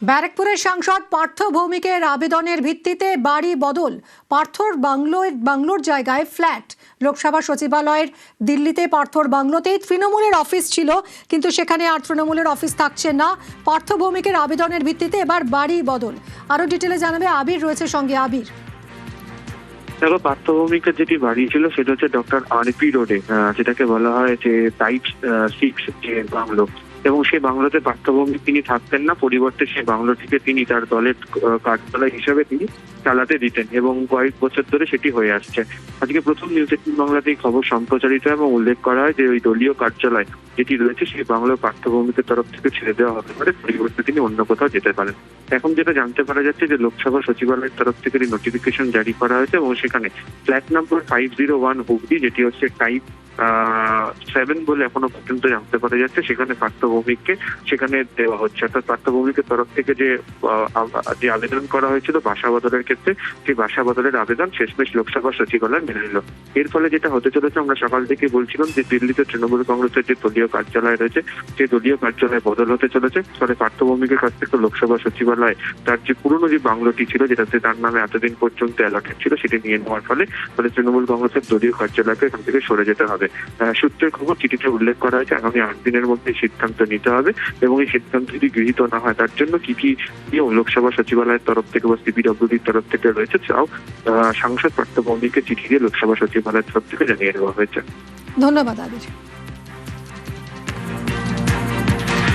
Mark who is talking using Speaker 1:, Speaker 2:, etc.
Speaker 1: ব্যারাকপুরের সাংসদ পার্থ ভৌমিকের আবেদনের ভিত্তিতে বাড়ি বদল। পার্থর বাংলোর জায়গায় ফ্ল্যাট। লোকসভা সচিবালয়ের দিল্লিতে পার্থর বাংলোতেই তৃণমূলের অফিস ছিল, কিন্তু সেখানে আর তৃণমূলের অফিস থাকছে না। পার্থ ভৌমিকের আবেদনের ভিত্তিতে এবার বাড়ি বদল। আরো ডিটেলে জানাবে আবির, রয়েছে সঙ্গে আবির।
Speaker 2: দেখো, পার্থ ভৌমিকের যেটি বাড়ি ছিল সেটা হচ্ছে ডক্টর আরপি রোডে, যেটাকে বলা হয় যে টাইপ 6 যে বাংলো, এবং সেই বাংলোতে পার্থ ভৌমিক তিনি থাকতেন না। পরিবর্তে সেই বাংলোটিকে তিনি তার দলের কার্যালয় হিসেবে তিনি চালাতে দিতেন, এবং কয়েক বছর ধরে সেটি হয়ে আসছে। আজকে প্রথম নিউজ 18 বাংলাতে এই খবর সম্প্রচারিত এবং উল্লেখ করা হয় যে ওই দলীয় কার্যালয় যেটি রয়েছে সেই বাংলো পার্থ ভৌমিকের তরফ থেকে ছেড়ে দেওয়া হতে পারে, পরিবর্তে তিনি অন্য কোথাও যেতে পারেন। এখন যেটা জানতে পারা যাচ্ছে যে লোকসভা সচিবালয়ের তরফ থেকে নোটিফিকেশন জারি করা হয়েছে, এবং সেখানে ফ্ল্যাট নম্বর 501 হুগলি, যেটি হচ্ছে টাইপ 7 বলে এখনো পর্যন্ত জানতে পারা যাচ্ছে, সেখানে পার্থ ভৌমিককে সেখানে দেওয়া হচ্ছে। অর্থাৎ পার্থ ভৌমিকের তরফ থেকে যে আবেদন করা হয়েছিল বাসা বদলের ক্ষেত্রে, সেই বাসা বদলের আবেদন শেষমেশ লোকসভা সচিবালয় মেনে নিল। এর ফলে যেটা হতে চলেছে, আমরা সকাল থেকে বলছিলাম যে দিল্লিতে তৃণমূল কংগ্রেসের যে দলীয় কার্যালয় রয়েছে সেই দলীয় কার্যালয় বদল হতে চলেছে। ফলে পার্থ ভৌমিকের কাছ থেকে লোকসভা সচিবালয় তার যে পুরনো যে বাংলোটি ছিল, যেটাতে তার নামে এতদিন পর্যন্ত অ্যালটেড ছিল, সেটি নিয়ে নেওয়ার ফলে তৃণমূল কংগ্রেসের দলীয় কার্যালয়কে এখান থেকে সরে যেতে হবে। সূত্রের খবর, চিঠিতে উল্লেখ করা হয়েছে আগামী 8 দিনের মধ্যে সিদ্ধান্ত নিতে হবে, এবং এই সিদ্ধান্ত যদি গৃহীত না হয় তার জন্য কি কি নিয়ম লোকসভা সচিবালয়ের তরফ থেকে বা সিপিডব্লিউডির তরফ থেকে রয়েছে, তাও সাংসদ পার্থ ভৌমিককে চিঠি দিয়ে লোকসভা সচিবালয়ের তরফ থেকে জানিয়ে দেওয়া হয়েছে।
Speaker 1: ধন্যবাদ আবির।